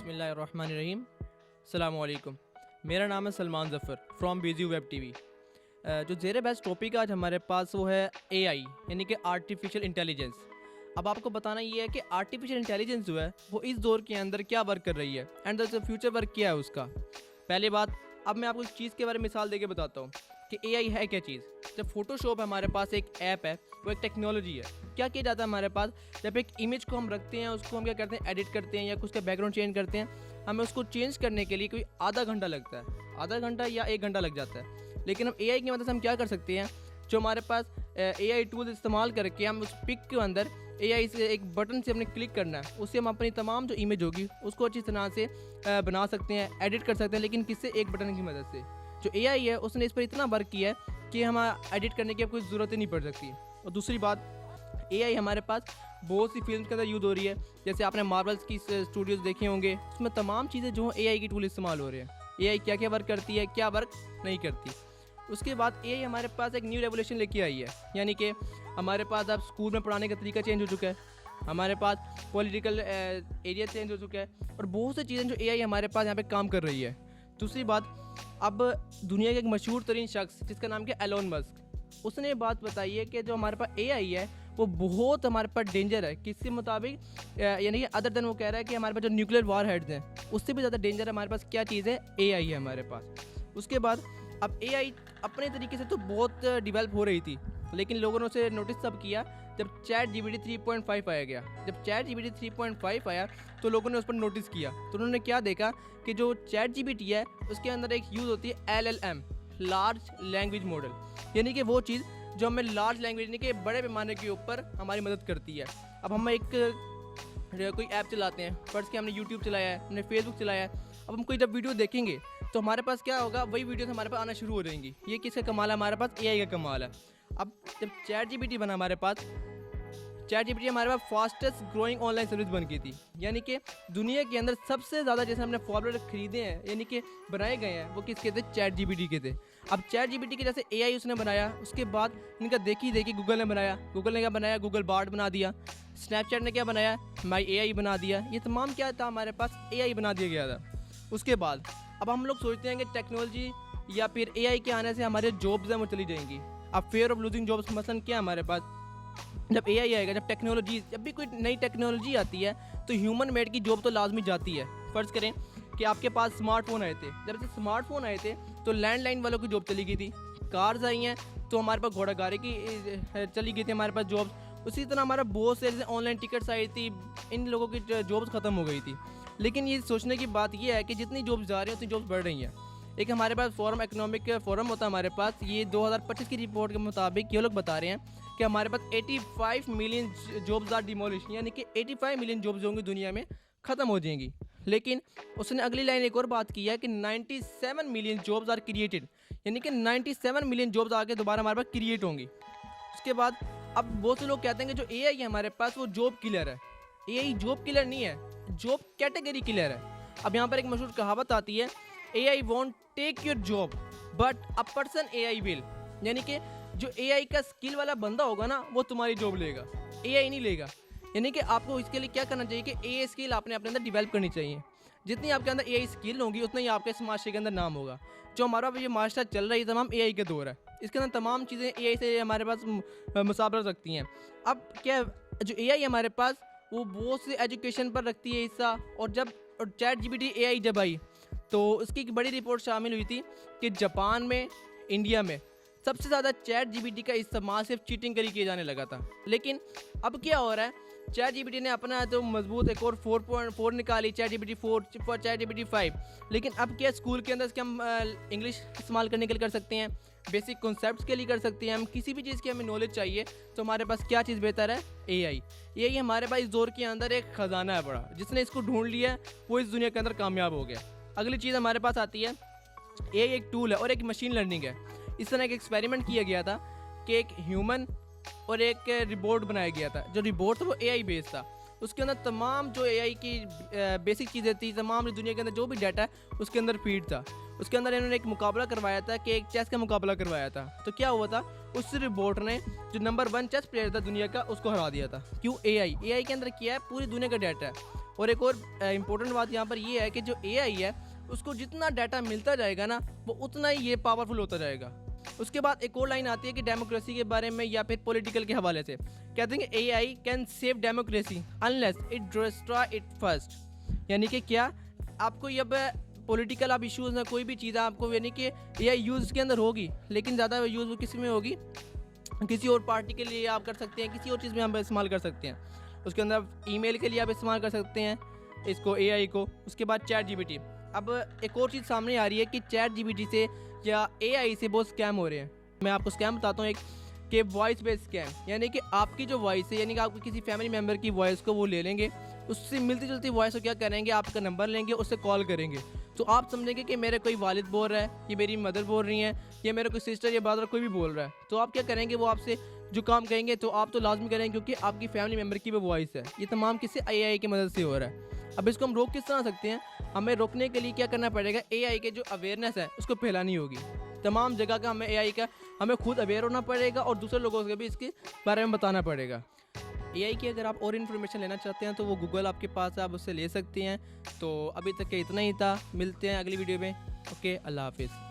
बिस्मिल्लाहिर्रहमानिर्रहीम। अस्सलामु अलैकुम। मेरा नाम है Salman Zafar from busy web TV. जो ज़ेरे बहस टॉपिक आज हमारे पास वो है एआई यानी कि आर्टिफिशियल इंटेलिजेंस। अब आपको बताना ये है कि आर्टिफिशियल इंटेलिजेंस जो है वो इस दौर के अंदर क्या वर्क कर रही है एंड द फ्यूचर वर्क क्या है उसका। पहली बात, अब मैं आपको इस चीज़ के बारे में मिसाल देके बताता हूँ कि एआई है क्या चीज़। जब फोटोशॉप हमारे पास एक ऐप है, वो एक टेक्नोलॉजी है। क्या किया जाता है हमारे पास, जब एक इमेज को हम रखते हैं, उसको हम क्या करते हैं, एडिट करते हैं या उसका बैकग्राउंड चेंज करते हैं, हमें उसको चेंज करने के लिए कोई आधा घंटा लगता है, आधा घंटा या 1 घंटा लग जाता है। लेकिन हम एआई की मदद से हम क्या कर सकते हैं, जो हमारे पास एआई टूल इस्तेमाल करके हम उस पिक के अंदर एआई से एक बटन से हमने क्लिक करना है, उससे हम अपनी तमाम जो इमेज होगी उसको अच्छी तरह से बना सकते हैं, एडिट कर सकते हैं। लेकिन किससे, एक बटन की मदद से। जो एआई है उसने इस पर इतना वर्क किया है कि हम एडिट करने की अब कोई ज़रूरत ही नहीं पड़ सकती। और दूसरी बात, एआई हमारे पास बहुत सी फिल्म के अंदर यूज़ हो रही है। जैसे आपने मार्वल्स की स्टूडियोज़ देखे होंगे, उसमें तमाम चीज़ें जो एआई की टूल इस्तेमाल हो रहे हैं। एआई क्या क्या वर्क करती है, क्या वर्क नहीं करती। उसके बाद एआई हमारे पास एक न्यू रेवोल्यूशन लेके आई है, यानी कि हमारे पास अब स्कूल में पढ़ाने का तरीका चेंज हो चुका है, हमारे पास पॉलिटिकल एरिया चेंज हो चुका है और बहुत सी चीज़ें जो एआई हमारे पास यहाँ पे काम कर रही है। दूसरी बात, अब दुनिया के एक मशहूर तरीन शख्स जिसका नाम क्या एलोन मस्क, उसने बात बताई है कि जो हमारे पास एआई है वो बहुत हमारे पास डेंजर है। किसके मुताबिक, यानी कि अदर देन, वो कह रहा है कि हमारे पास जो न्यूक्लियर वार हेड्स हैं उससे भी ज़्यादा डेंजर है हमारे पास क्या चीज़ है, एआई है हमारे पास। उसके बाद अब एआई अपने तरीके से तो बहुत डिवेल्प हो रही थी, लेकिन लोगों ने उसे नोटिस तब किया जब ChatGPT 3.5 आया गया। जब ChatGPT 3.5 आया तो लोगों ने उस पर नोटिस किया, तो उन्होंने क्या देखा कि जो ChatGPT है उसके अंदर एक यूज़ होती है LLM, लार्ज लैंग्वेज मॉडल, यानी कि वो चीज़ जो हमें लार्ज लैंग्वेज यानी कि बड़े पैमाने के ऊपर हमारी मदद करती है। अब हम एक कोई ऐप चलाते हैं, फर्स्ट के हमने यूट्यूब चलाया है, हमने फेसबुक चलाया है, अब हम कोई जब वीडियो देखेंगे तो हमारे पास क्या होगा, वही वीडियोस हमारे पास आना शुरू हो जाएंगी। ये किसका कमाल है, हमारे पास एआई का कमाल है। अब जब ChatGPT बना हमारे पास, ChatGPT हमारे पास फास्टेस्ट ग्रोइंग ऑनलाइन सर्विस बन गई थी, यानी कि दुनिया के अंदर सबसे ज़्यादा जैसे हमने फॉलोअर खरीदे हैं यानी कि बनाए गए हैं, वो किसके थे, ChatGPT के थे। अब ChatGPT के जैसे एआई उसने बनाया, उसके बाद इनका देखी देखी गूगल ने बनाया। गूगल ने क्या बनाया, गूगल बार्ड बना दिया। स्नैपचैट ने क्या बनाया, माई एआई बना दिया। ये तमाम क्या था, हमारे पास एआई बना दिया गया था। उसके बाद अब हम लोग सोचते हैं कि टेक्नोलॉजी या फिर एआई के आने से हमारे जॉब्स हैं वो चली जाएंगी। अब फेयर ऑफ लूजिंग जॉब्स मसलन क्या हमारे पास, जब एआई आएगा, जब टेक्नोलॉजी, जब भी कोई नई टेक्नोलॉजी आती है तो ह्यूमन मेड की जॉब तो लाजमी जाती है। फ़र्ज़ करें कि आपके पास स्मार्टफोन आए थे, जब से स्मार्टफोन आए थे तो लैंडलाइन वालों की जॉब चली गई थी। कार्स आई हैं तो हमारे पास घोड़ा गाड़ी की चली गई थी हमारे पास जॉब्स। उसी तरह हमारा बहुत से जैसे ऑनलाइन टिकट्स आई थी, इन लोगों की जॉब्स ख़त्म हो गई थी। लेकिन ये सोचने की बात यह है कि जितनी जॉब्स जा रही हैं उतनी जॉब्स बढ़ रही हैं। एक हमारे पास फोरम, इकोनॉमिक फोरम होता है हमारे पास, ये 2025 की रिपोर्ट के मुताबिक ये लोग बता रहे हैं कि हमारे पास 85 मिलियन जॉब्स आर डिमोलिश, यानी कि 85 मिलियन जॉब्स होंगी दुनिया में, ख़त्म हो जाएंगी। लेकिन उसने अगली लाइन एक और बात की है कि 97 मिलियन जॉब्स आर क्रिएटेड, यानी कि 97 मिलियन जॉब्स आगे दोबारा हमारे पास क्रिएट होंगी। उसके बाद अब बहुत से लोग कहते हैं कि जो एआई है हमारे पास वो जॉब किलर है। एआई जॉब किलर नहीं है, जॉब कैटेगरी किलर है। अब यहाँ पर एक मशहूर कहावत आती है, AI won't take your job but a person AI will, यानी कि जो एआई का स्किल वाला बंदा होगा ना वो तुम्हारी जॉब लेगा, एआई नहीं लेगा। यानी कि आपको इसके लिए क्या करना चाहिए कि एआई स्किल आपने अपने अंदर डेवलप करनी चाहिए। जितनी आपके अंदर एआई स्किल होगी उतना ही आपके इस माशरे के अंदर नाम होगा। जो हमारा ये माशरा चल रहा है तमाम एआई के दौर है, इसके अंदर तमाम चीज़ें एआई से हमारे पास मुसाबरत रखती हैं। अब क्या, जो एआई हमारे पास वो बहुत से एजुकेशन पर रखती है हिस्सा। और जब ChatGPT एआई जब आई तो उसकी एक बड़ी रिपोर्ट शामिल हुई थी कि जापान में, इंडिया में सबसे ज़्यादा ChatGPT का इस्तेमाल सिर्फ चीटिंग करी किया जाने लगा था। लेकिन अब क्या हो रहा है, ChatGPT ने अपना तो मजबूत एक और 4.4 निकाली, ChatGPT 4, ChatGPT 5। लेकिन अब क्या, स्कूल के अंदर इसके हम इंग्लिश इस्तेमाल करने के लिए कर सकते हैं, बेसिक कॉन्सेप्ट्स के लिए कर सकते हैं। हम किसी भी चीज़ की हमें नॉलेज चाहिए तो हमारे पास क्या चीज़ बेहतर है, एआई। एआई हमारे पास इस दौर के अंदर एक ख़जाना है बड़ा, जिसने इसको ढूंढ लिया है वो इस दुनिया के अंदर कामयाब हो गया। अगली चीज़ हमारे पास आती है, एआई एक टूल है और एक मशीन लर्निंग है। इस तरह एक एक्सपेरिमेंट किया गया था कि एक ह्यूमन और एक रिबोट बनाया गया था। जो रिबोट था वो एआई बेस्ड था, उसके अंदर तमाम जो एआई की बेसिक चीज़ें थी, तमाम दुनिया के अंदर जो भी डाटा है उसके अंदर फीड था। उसके अंदर इन्होंने एक मुकाबला करवाया था कि एक चेस का मुकाबला करवाया था। तो क्या हुआ था, उस रिबोट ने जो नंबर 1 चेस प्लेयर था दुनिया का उसको हरा दिया था। क्यों, एआई के अंदर किया है, पूरी दुनिया का डाटा है। और एक और इम्पोर्टेंट बात यहाँ पर ये है कि जो एआई है उसको जितना डाटा मिलता जाएगा ना वो उतना ही ये पावरफुल होता जाएगा। उसके बाद एक और लाइन आती है कि डेमोक्रेसी के बारे में या फिर पॉलिटिकल के हवाले से कहते हैं कि AI can save democracy unless it destroy it first. यानी कि क्या आपको अब पॉलिटिकल आप इश्यूज़ ना कोई भी चीज़ आपको यानी कि एआई यूज़ के अंदर होगी, लेकिन ज़्यादा यूज़ किसी में होगी, किसी और पार्टी के लिए आप कर सकते हैं, किसी और चीज़ में आप इस्तेमाल कर सकते हैं। उसके अंदर ईमेल के लिए आप इस्तेमाल कर सकते हैं इसको एआई को। उसके बाद चैट जीपीटी। अब एक और चीज़ सामने आ रही है कि चैट जीपीटी से या एआई से बहुत स्कैम हो रहे हैं। मैं आपको स्कैम बताता हूँ एक, कि वॉइस बेस्ड स्कैम। यानी कि आपकी जो वॉइस है, यानी कि आपकी किसी फैमिली मेम्बर की वॉइस को वो ले लेंगे, उससे मिलती जुलती वॉइस को क्या करेंगे, आपका नंबर लेंगे, उससे कॉल करेंगे। तो आप समझेंगे कि मेरे कोई वालिद बोल रहा है, ये मेरी मदर बोल रही हैं, या मेरा कोई सिस्टर या ब्रदर कोई भी बोल रहा है। तो आप क्या करेंगे, वो आपसे जो काम कहेंगे तो आप तो लाजमी करेंगे, क्योंकि आपकी फैमिली मेम्बर की वो वॉइस है। ये तमाम किसी एआई की मदद से हो रहा है। अब इसको हम रोक किस तरह सकते हैं? हमें रोकने के लिए क्या करना पड़ेगा, एआई के जो अवेयरनेस है उसको फैलानी होगी तमाम जगह का। हमें एआई का हमें खुद अवेयर होना पड़ेगा और दूसरे लोगों को भी इसके बारे में बताना पड़ेगा। एआई की अगर आप और इन्फॉर्मेशन लेना चाहते हैं तो वो गूगल आपके पास है, आप उससे ले सकते हैं। तो अभी तक के इतना ही था, मिलते हैं अगली वीडियो में। ओके, अल्लाह हाफिज़।